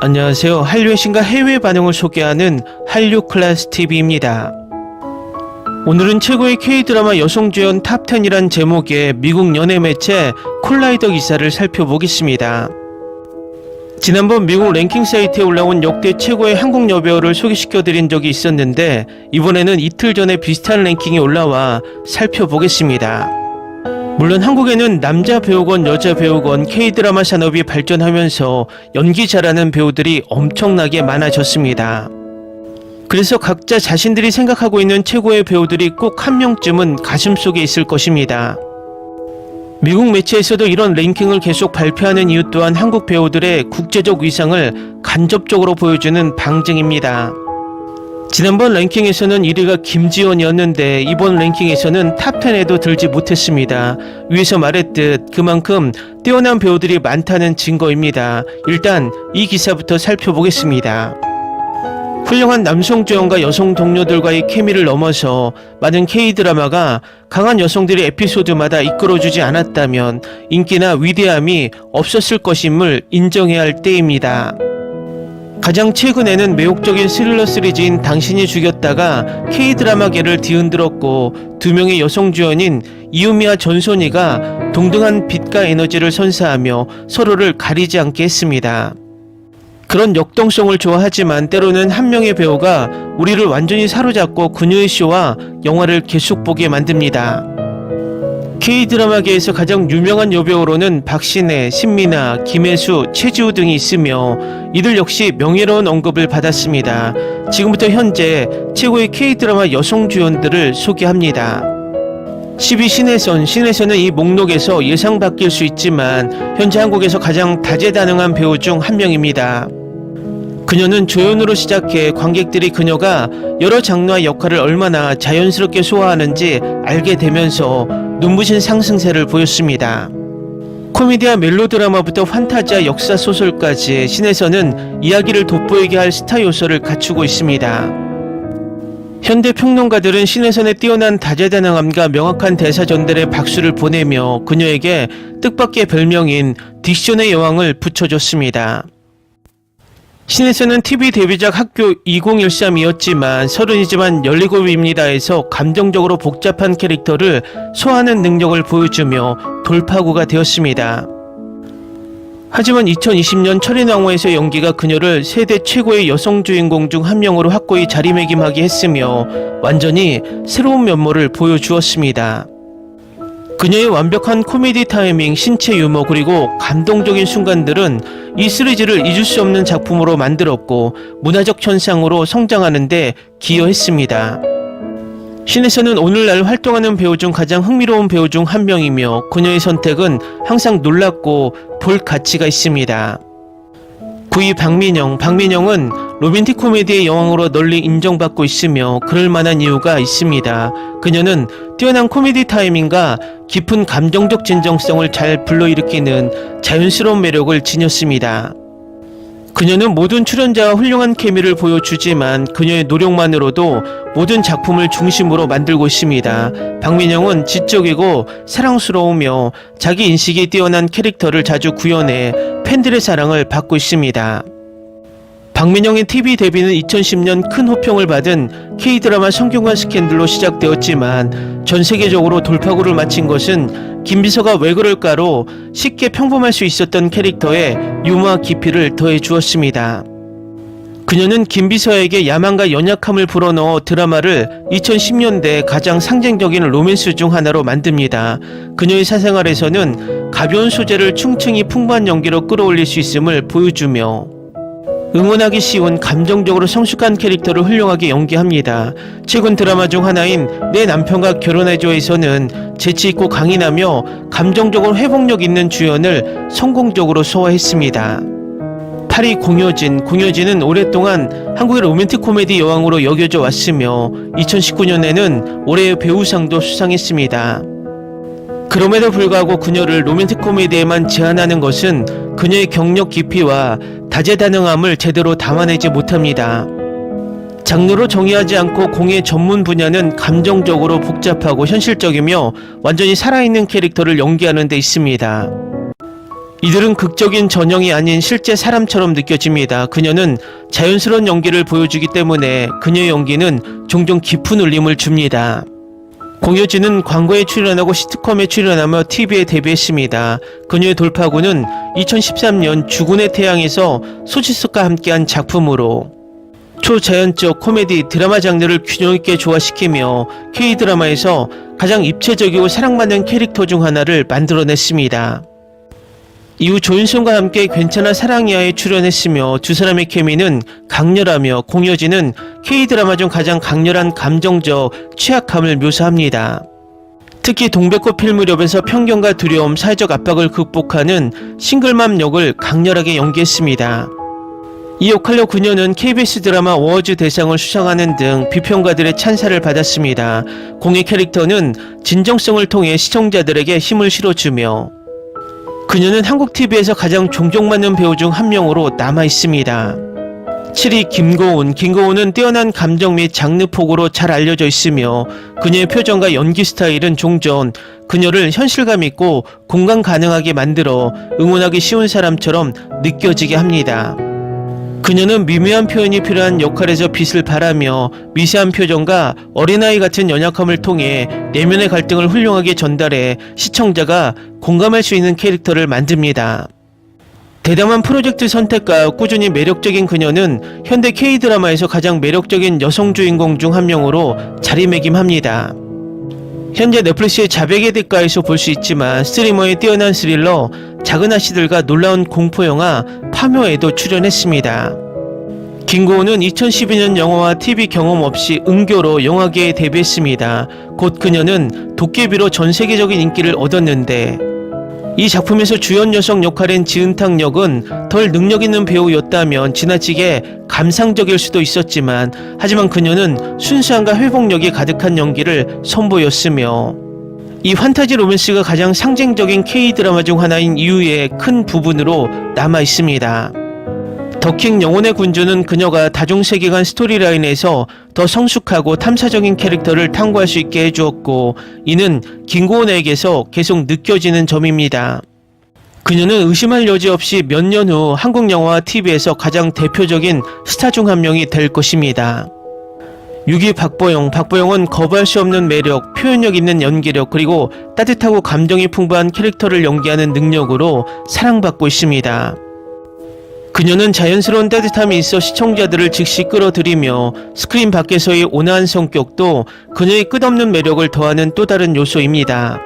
안녕하세요. 한류의 신과 해외 반응을 소개하는 한류클래스TV입니다. 오늘은 최고의 K드라마 여성주연 탑10이란 제목의 미국 연예 매체 콜라이더 기사를 살펴보겠습니다. 지난번 미국 랭킹 사이트에 올라온 역대 최고의 한국 여배우를 소개시켜드린 적이 있었는데 이번에는 이틀 전에 비슷한 랭킹이 올라와 살펴보겠습니다. 물론 한국에는 남자 배우건 여자 배우건 K드라마 산업이 발전하면서 연기 잘하는 배우들이 엄청나게 많아졌습니다. 그래서 각자 자신들이 생각하고 있는 최고의 배우들이 꼭 한 명쯤은 가슴속에 있을 것입니다. 미국 매체에서도 이런 랭킹을 계속 발표하는 이유 또한 한국 배우들의 국제적 위상을 간접적으로 보여주는 방증입니다. 지난번 랭킹에서는 1위가 김지원이었는데 이번 랭킹에서는 탑10에도 들지 못했습니다. 위에서 말했듯 그만큼 뛰어난 배우들이 많다는 증거입니다. 일단 이 기사부터 살펴보겠습니다. 훌륭한 남성 주연과 여성 동료들과의 케미를 넘어서 많은 K드라마가 강한 여성들이 에피소드마다 이끌어주지 않았다면 인기나 위대함이 없었을 것임을 인정해야 할 때입니다. 가장 최근에는 매혹적인 스릴러 시리즈인 당신이 죽였다가 K드라마계를 뒤흔들었고 두 명의 여성 주연인 이유미와 전소니가 동등한 빛과 에너지를 선사하며 서로를 가리지 않게 했습니다. 그런 역동성을 좋아하지만 때로는 한 명의 배우가 우리를 완전히 사로잡고 그녀의 쇼와 영화를 계속 보게 만듭니다. K드라마계에서 가장 유명한 여배우로는 박신혜, 신민아, 김혜수, 최지우 등이 있으며 이들 역시 명예로운 언급을 받았습니다. 지금부터 현재 최고의 K드라마 여성 주연들을 소개합니다. 10위 신혜선은 이 목록에서 예상 바뀔 수 있지만 현재 한국에서 가장 다재다능한 배우 중 한 명입니다. 그녀는 조연으로 시작해 관객들이 그녀가 여러 장르와 역할을 얼마나 자연스럽게 소화하는지 알게 되면서 눈부신 상승세를 보였습니다. 코미디와 멜로드라마부터 판타지와 역사소설까지 신혜선은 이야기를 돋보이게 할 스타 요소를 갖추고 있습니다. 현대 평론가들은 신혜선의 뛰어난 다재다능함과 명확한 대사 전달에 박수를 보내며 그녀에게 뜻밖의 별명인 딕션의 여왕을 붙여줬습니다. 신혜선은 TV 데뷔작 학교 2013이었지만 30이지만 17입니다에서 감정적으로 복잡한 캐릭터를 소화하는 능력을 보여주며 돌파구가 되었습니다. 하지만 2020년 철인왕후에서 연기가 그녀를 세대 최고의 여성 주인공 중 한 명으로 확고히 자리매김하게 했으며 완전히 새로운 면모를 보여주었습니다. 그녀의 완벽한 코미디 타이밍, 신체 유머 그리고 감동적인 순간들은 이 시리즈를 잊을 수 없는 작품으로 만들었고 문화적 현상으로 성장하는 데 기여했습니다. 신혜선은 오늘날 활동하는 배우 중 가장 흥미로운 배우 중 한 명이며 그녀의 선택은 항상 놀랍고 볼 가치가 있습니다. 9위 박민영은 로맨틱 코미디의 여왕으로 널리 인정받고 있으며 그럴 만한 이유가 있습니다. 그녀는 뛰어난 코미디 타이밍과 깊은 감정적 진정성을 잘 불러일으키는 자연스러운 매력을 지녔습니다. 그녀는 모든 출연자와 훌륭한 케미를 보여주지만 그녀의 노력만으로도 모든 작품을 중심으로 만들고 있습니다. 박민영은 지적이고 사랑스러우며 자기 인식이 뛰어난 캐릭터를 자주 구현해 팬들의 사랑을 받고 있습니다. 박민영의 TV 데뷔는 2010년 큰 호평을 받은 K드라마 성균관 스캔들로 시작되었지만 전 세계적으로 돌파구를 마친 것은 김비서가 왜 그럴까로 쉽게 평범할 수 있었던 캐릭터에 유머와 깊이를 더해 주었습니다. 그녀는 김비서에게 야망과 연약함을 불어넣어 드라마를 2010년대 가장 상징적인 로맨스 중 하나로 만듭니다. 그녀의 사생활에서는 가벼운 소재를 충층이 풍부한 연기로 끌어올릴 수 있음을 보여주며 응원하기 쉬운 감정적으로 성숙한 캐릭터를 훌륭하게 연기합니다. 최근 드라마 중 하나인 내 남편과 결혼해줘에서는 재치있고 강인하며 감정적으로 회복력 있는 주연을 성공적으로 소화했습니다. 8위 공효진은 오랫동안 한국의 로맨틱 코미디 여왕으로 여겨져 왔으며 2019년에는 올해의 배우상도 수상했습니다. 그럼에도 불구하고 그녀를 로맨틱 코미디에만 제한하는 것은 그녀의 경력 깊이와 다재다능함을 제대로 담아내지 못합니다. 장르로 정의하지 않고 공의 전문 분야는 감정적으로 복잡하고 현실적이며 완전히 살아있는 캐릭터를 연기하는 데 있습니다. 이들은 극적인 전형이 아닌 실제 사람처럼 느껴집니다. 그녀는 자연스러운 연기를 보여주기 때문에 그녀의 연기는 종종 깊은 울림을 줍니다. 공효진은 광고에 출연하고 시트콤에 출연하며 TV에 데뷔했습니다. 그녀의 돌파구는 2013년 죽은의 태양에서 소지섭과 함께한 작품으로 초자연적 코미디 드라마 장르를 균형있게 조화시키며 K드라마에서 가장 입체적이고 사랑받는 캐릭터 중 하나를 만들어냈습니다. 이후 조윤성과 함께 괜찮아 사랑이야에 출연했으며 두 사람의 케미는 강렬하며 공효진은 K드라마 중 가장 강렬한 감정적 취약함을 묘사합니다. 특히 동백꽃 필 무렵에서 편견과 두려움, 사회적 압박을 극복하는 싱글맘 역을 강렬하게 연기했습니다. 이 역할로 그녀는 KBS 드라마 어워즈 대상을 수상하는 등 비평가들의 찬사를 받았습니다. 공의 캐릭터는 진정성을 통해 시청자들에게 힘을 실어주며 그녀는 한국 TV에서 가장 존경받는 배우 중 한 명으로 남아있습니다. 7위 김고은. 김고은은 뛰어난 감정 및 장르 폭으로 잘 알려져 있으며 그녀의 표정과 연기 스타일은 종전 그녀를 현실감 있고 공감 가능하게 만들어 응원하기 쉬운 사람처럼 느껴지게 합니다. 그녀는 미묘한 표현이 필요한 역할에서 빛을 발하며 미세한 표정과 어린아이 같은 연약함을 통해 내면의 갈등을 훌륭하게 전달해 시청자가 공감할 수 있는 캐릭터를 만듭니다. 대담한 프로젝트 선택과 꾸준히 매력적인 그녀는 현대 K드라마에서 가장 매력적인 여성 주인공 중 한 명으로 자리매김합니다. 현재 넷플릭스의 자백의 대가에서 볼 수 있지만 스트리머의 뛰어난 스릴러 작은 아씨들과 놀라운 공포영화 파묘에도 출연했습니다. 김고은은 2012년 영화와 TV 경험 없이 은교로 영화계에 데뷔했습니다. 곧 그녀는 도깨비로 전 세계적인 인기를 얻었는데 이 작품에서 주연 여성 역할인 지은탁 역은 덜 능력 있는 배우였다면 지나치게 감상적일 수도 있었지만 하지만 그녀는 순수함과 회복력이 가득한 연기를 선보였으며 이 판타지 로맨스가 가장 상징적인 K드라마 중 하나인 이유의 큰 부분으로 남아있습니다. 더킹 영혼의 군주는 그녀가 다중세계관 스토리라인에서 더 성숙하고 탐사적인 캐릭터를 탐구할 수 있게 해주었고 이는 김고은에게서 계속 느껴지는 점입니다. 그녀는 의심할 여지 없이 몇 년 후 한국 영화와 TV에서 가장 대표적인 스타 중 한 명이 될 것입니다. 6위 박보영. 박보영은 거부할 수 없는 매력, 표현력 있는 연기력 그리고 따뜻하고 감정이 풍부한 캐릭터를 연기하는 능력으로 사랑받고 있습니다. 그녀는 자연스러운 따뜻함이 있어 시청자들을 즉시 끌어들이며 스크린 밖에서의 온화한 성격도 그녀의 끝없는 매력을 더하는 또 다른 요소입니다.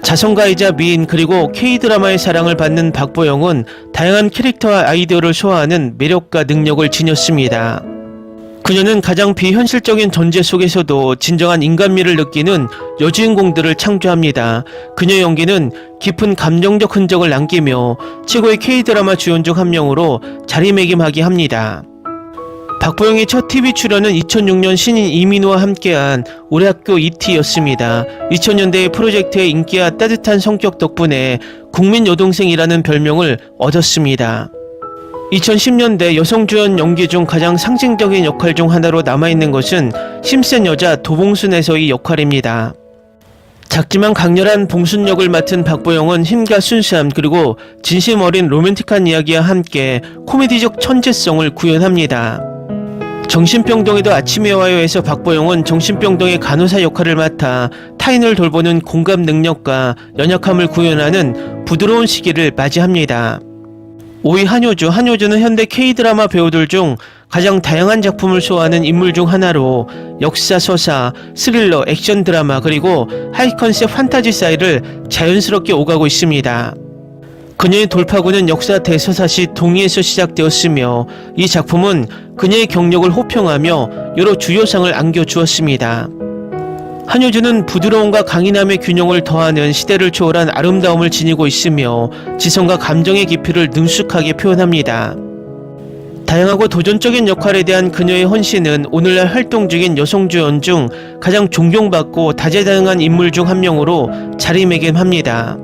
자성가이자 미인 그리고 K드라마의 사랑을 받는 박보영은 다양한 캐릭터와 아이디어를 소화하는 매력과 능력을 지녔습니다. 그녀는 가장 비현실적인 존재 속에서도 진정한 인간미를 느끼는 여주인공들을 창조합니다. 그녀의 연기는 깊은 감정적 흔적을 남기며 최고의 K드라마 주연 중 한 명으로 자리매김하게 합니다. 박보영의 첫 TV 출연은 2006년 신인 이민호와 함께한 우리 학교 ET였습니다. 2000년대의 프로젝트의 인기와 따뜻한 성격 덕분에 국민 여동생이라는 별명을 얻었습니다. 2010년대 여성 주연 연기 중 가장 상징적인 역할 중 하나로 남아있는 것은 힘센 여자 도봉순에서의 역할입니다. 작지만 강렬한 봉순 역을 맡은 박보영은 힘과 순수함 그리고 진심 어린 로맨틱한 이야기와 함께 코미디적 천재성을 구현합니다. 정신병동에도 아침에 와요에서 박보영은 정신병동의 간호사 역할을 맡아 타인을 돌보는 공감 능력과 연약함을 구현하는 부드러운 시기를 맞이합니다. 5위 한효주. 한효주는 현대 K드라마 배우들 중 가장 다양한 작품을 소화하는 인물 중 하나로 역사, 서사, 스릴러, 액션 드라마 그리고 하이 컨셉 판타지 사이를 자연스럽게 오가고 있습니다. 그녀의 돌파구는 역사 대서사시 동의에서 시작되었으며 이 작품은 그녀의 경력을 호평하며 여러 주요상을 안겨주었습니다. 한효주는 부드러움과 강인함의 균형을 더하는 시대를 초월한 아름다움을 지니고 있으며 지성과 감정의 깊이를 능숙하게 표현합니다. 다양하고 도전적인 역할에 대한 그녀의 헌신은 오늘날 활동 중인 여성 주연 중 가장 존경받고 다재다능한 인물 중 한 명으로 자리매김합니다.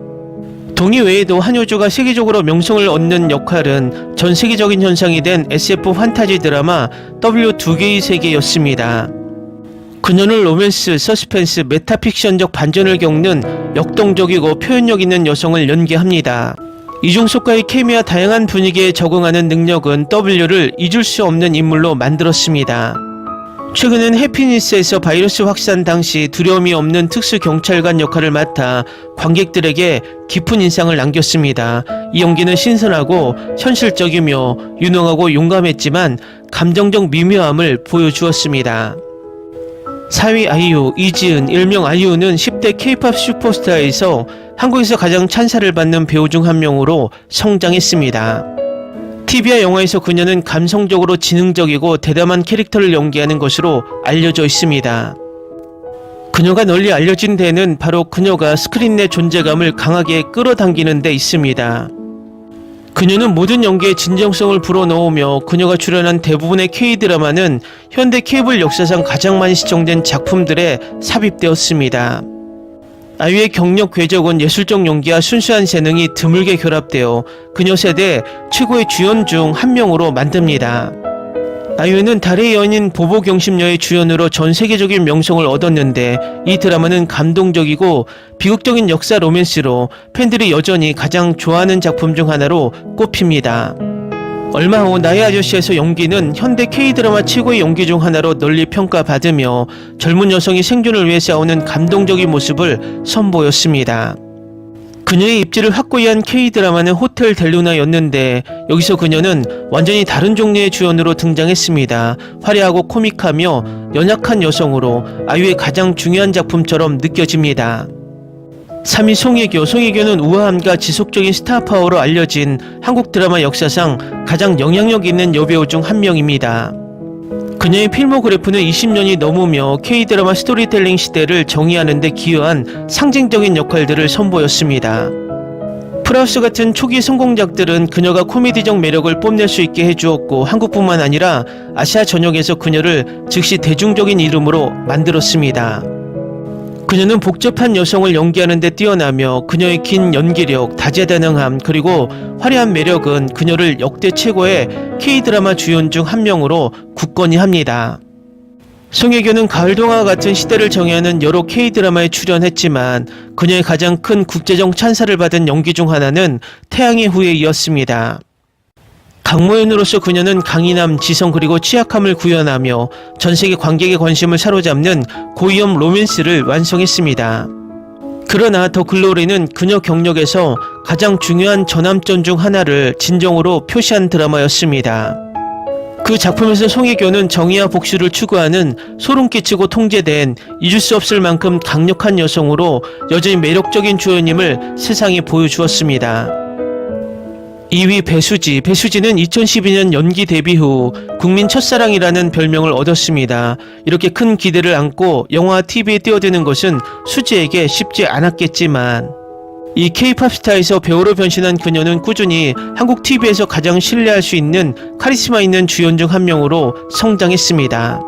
동의 외에도 한효주가 세계적으로 명성을 얻는 역할은 전 세계적인 현상이 된 SF 판타지 드라마 W2개의 세계였습니다. 그녀는 로맨스, 서스펜스, 메타픽션적 반전을 겪는 역동적이고 표현력 있는 여성을 연기합니다. 이중석과의 케미와 다양한 분위기에 적응하는 능력은 W를 잊을 수 없는 인물로 만들었습니다. 최근엔 해피니스에서 바이러스 확산 당시 두려움이 없는 특수경찰관 역할을 맡아 관객들에게 깊은 인상을 남겼습니다. 이 연기는 신선하고 현실적이며 유능하고 용감했지만 감정적 미묘함을 보여주었습니다. 4위 아이유, 이지은, 일명 아이유는 10대 K-POP 슈퍼스타에서 한국에서 가장 찬사를 받는 배우 중 한 명으로 성장했습니다. TV와 영화에서 그녀는 감성적으로 지능적이고 대담한 캐릭터를 연기하는 것으로 알려져 있습니다. 그녀가 널리 알려진 데는 바로 그녀가 스크린 내 존재감을 강하게 끌어당기는 데 있습니다. 그녀는 모든 연기에 진정성을 불어넣으며 그녀가 출연한 대부분의 K-드라마는 현대 케이블 역사상 가장 많이 시청된 작품들에 삽입되었습니다. 아이유의 경력 궤적은 예술적 연기와 순수한 재능이 드물게 결합되어 그녀 세대 최고의 주연 중 한 명으로 만듭니다. 아이유는 달의 여인인 보보경심녀의 주연으로 전 세계적인 명성을 얻었는데 이 드라마는 감동적이고 비극적인 역사 로맨스로 팬들이 여전히 가장 좋아하는 작품 중 하나로 꼽힙니다. 얼마 후 나의 아저씨에서 연기는 현대 K-드라마 최고의 연기 중 하나로 널리 평가받으며 젊은 여성이 생존을 위해 싸우는 감동적인 모습을 선보였습니다. 그녀의 입지를 확고히 한 K-드라마는 호텔 델루나였는데 여기서 그녀는 완전히 다른 종류의 주연으로 등장했습니다. 화려하고 코믹하며 연약한 여성으로 아이유의 가장 중요한 작품처럼 느껴집니다. 3위 송혜교. 송혜교는 우아함과 지속적인 스타 파워로 알려진 한국 드라마 역사상 가장 영향력 있는 여배우 중 한 명입니다. 그녀의 필모그래프는 20년이 넘으며 K-드라마 스토리텔링 시대를 정의하는 데 기여한 상징적인 역할들을 선보였습니다. 프라우스 같은 초기 성공작들은 그녀가 코미디적 매력을 뽐낼 수 있게 해주었고 한국뿐만 아니라 아시아 전역에서 그녀를 즉시 대중적인 이름으로 만들었습니다. 그녀는 복잡한 여성을 연기하는 데 뛰어나며 그녀의 긴 연기력, 다재다능함, 그리고 화려한 매력은 그녀를 역대 최고의 K-드라마 주연 중 한 명으로 굳건히 합니다. 송혜교는 가을동화와 같은 시대를 정의하는 여러 K-드라마에 출연했지만 그녀의 가장 큰 국제적 찬사를 받은 연기 중 하나는 태양의 후예이었습니다. 강모연으로서 그녀는 강인함, 지성 그리고 취약함을 구현하며 전세계 관객의 관심을 사로잡는 고위험 로맨스를 완성했습니다. 그러나 더 글로리는 그녀 경력에서 가장 중요한 전함점 중 하나를 진정으로 표시한 드라마였습니다. 그 작품에서 송혜교는 정의와 복수를 추구하는 소름 끼치고 통제된 잊을 수 없을 만큼 강력한 여성으로 여전히 매력적인 주연임을 세상에 보여주었습니다. 2위 배수지. 배수지는 2012년 연기 데뷔 후 국민 첫사랑이라는 별명을 얻었습니다. 이렇게 큰 기대를 안고 영화와 TV에 뛰어드는 것은 수지에게 쉽지 않았겠지만 이 K-POP 스타에서 배우로 변신한 그녀는 꾸준히 한국 TV에서 가장 신뢰할 수 있는 카리스마 있는 주연 중 한 명으로 성장했습니다.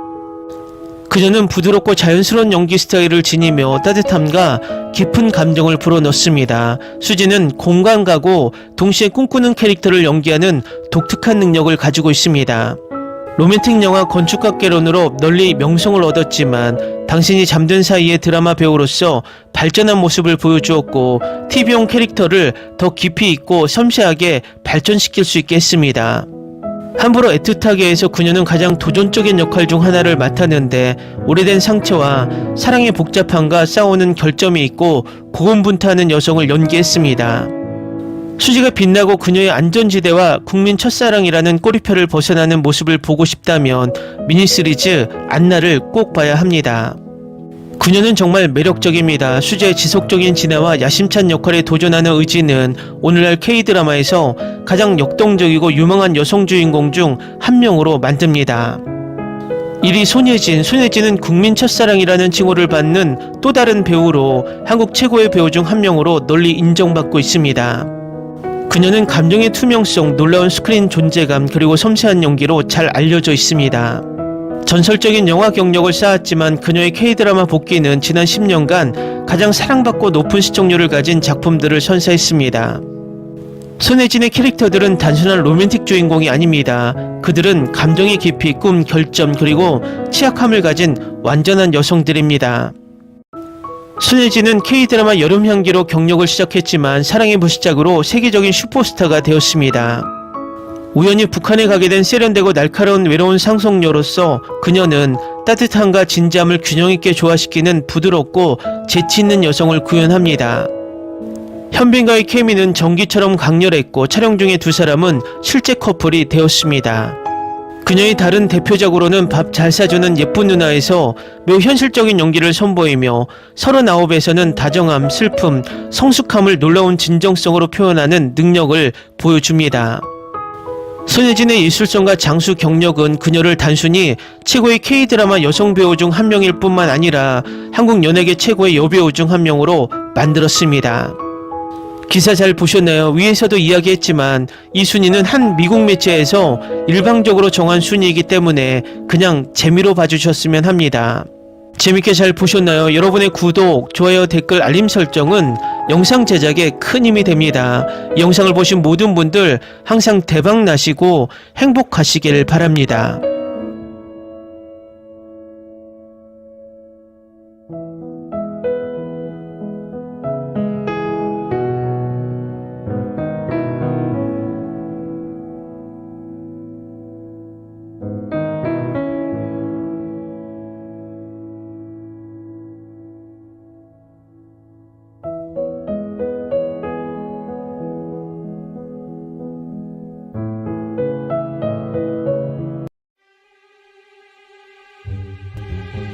그녀는 부드럽고 자연스러운 연기 스타일을 지니며 따뜻함과 깊은 감정을 불어넣습니다. 수지는 공감가고 동시에 꿈꾸는 캐릭터를 연기하는 독특한 능력을 가지고 있습니다. 로맨틱 영화 건축학개론으로 널리 명성을 얻었지만 당신이 잠든 사이의 드라마 배우로서 발전한 모습을 보여주었고 TV용 캐릭터를 더 깊이 있고 섬세하게 발전시킬 수 있게 했습니다. 함부로 애틋하게 해서 그녀는 가장 도전적인 역할 중 하나를 맡았는데 오래된 상처와 사랑의 복잡함과 싸우는 결점이 있고 고군분투하는 여성을 연기했습니다. 수지가 빛나고 그녀의 안전지대와 국민 첫사랑이라는 꼬리표를 벗어나는 모습을 보고 싶다면 미니시리즈 안나를 꼭 봐야 합니다. 그녀는 정말 매력적입니다. 수지의 지속적인 진화와 야심찬 역할에 도전하는 의지는 오늘날 K-드라마에서 가장 역동적이고 유망한 여성 주인공 중 한 명으로 만듭니다. 1위 손예진. 손예진은 국민 첫사랑이라는 칭호를 받는 또 다른 배우로 한국 최고의 배우 중 한 명으로 널리 인정받고 있습니다. 그녀는 감정의 투명성, 놀라운 스크린 존재감, 그리고 섬세한 연기로 잘 알려져 있습니다. 전설적인 영화 경력을 쌓았지만 그녀의 K-드라마 복귀는 지난 10년간 가장 사랑받고 높은 시청률을 가진 작품들을 선사했습니다. 손예진의 캐릭터들은 단순한 로맨틱 주인공이 아닙니다. 그들은 감정의 깊이, 꿈, 결점, 그리고 취약함을 가진 완전한 여성들입니다. 손예진은 K드라마 여름향기로 경력을 시작했지만 사랑의 무시작으로 세계적인 슈퍼스타가 되었습니다. 우연히 북한에 가게 된 세련되고 날카로운 외로운 상속녀로서 그녀는 따뜻함과 진지함을 균형 있게 조화시키는 부드럽고 재치 있는 여성을 구현합니다. 현빈과의 케미는 전기처럼 강렬했고 촬영 중에 두 사람은 실제 커플이 되었습니다. 그녀의 다른 대표작으로는 밥 잘 사주는 예쁜 누나에서 매우 현실적인 연기를 선보이며 39에서는 다정함, 슬픔, 성숙함을 놀라운 진정성으로 표현하는 능력을 보여줍니다. 손예진의 예술성과 장수 경력은 그녀를 단순히 최고의 K드라마 여성 배우 중 한 명일 뿐만 아니라 한국 연예계 최고의 여배우 중 한 명으로 만들었습니다. 기사 잘 보셨나요? 위에서도 이야기했지만 이 순위는 한 미국 매체에서 일방적으로 정한 순위이기 때문에 그냥 재미로 봐주셨으면 합니다. 재밌게 잘 보셨나요? 여러분의 구독, 좋아요, 댓글, 알림 설정은 영상 제작에 큰 힘이 됩니다. 이 영상을 보신 모든 분들 항상 대박 나시고 행복하시길 바랍니다.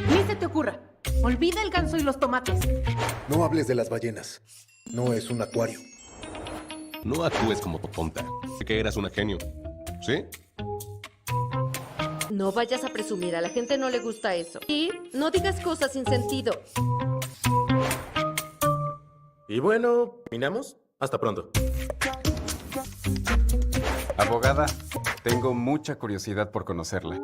Ni se te ocurra. Olvida el ganso y los tomates. No hables de las ballenas. No es un acuario. No actúes como tonta. Sé que eras una genio. ¿Sí? No vayas a presumir, a la gente no le gusta eso. Y no digas cosas sin sentido. Y bueno, ¿terminamos? Hasta pronto. Abogada, tengo mucha curiosidad por conocerla.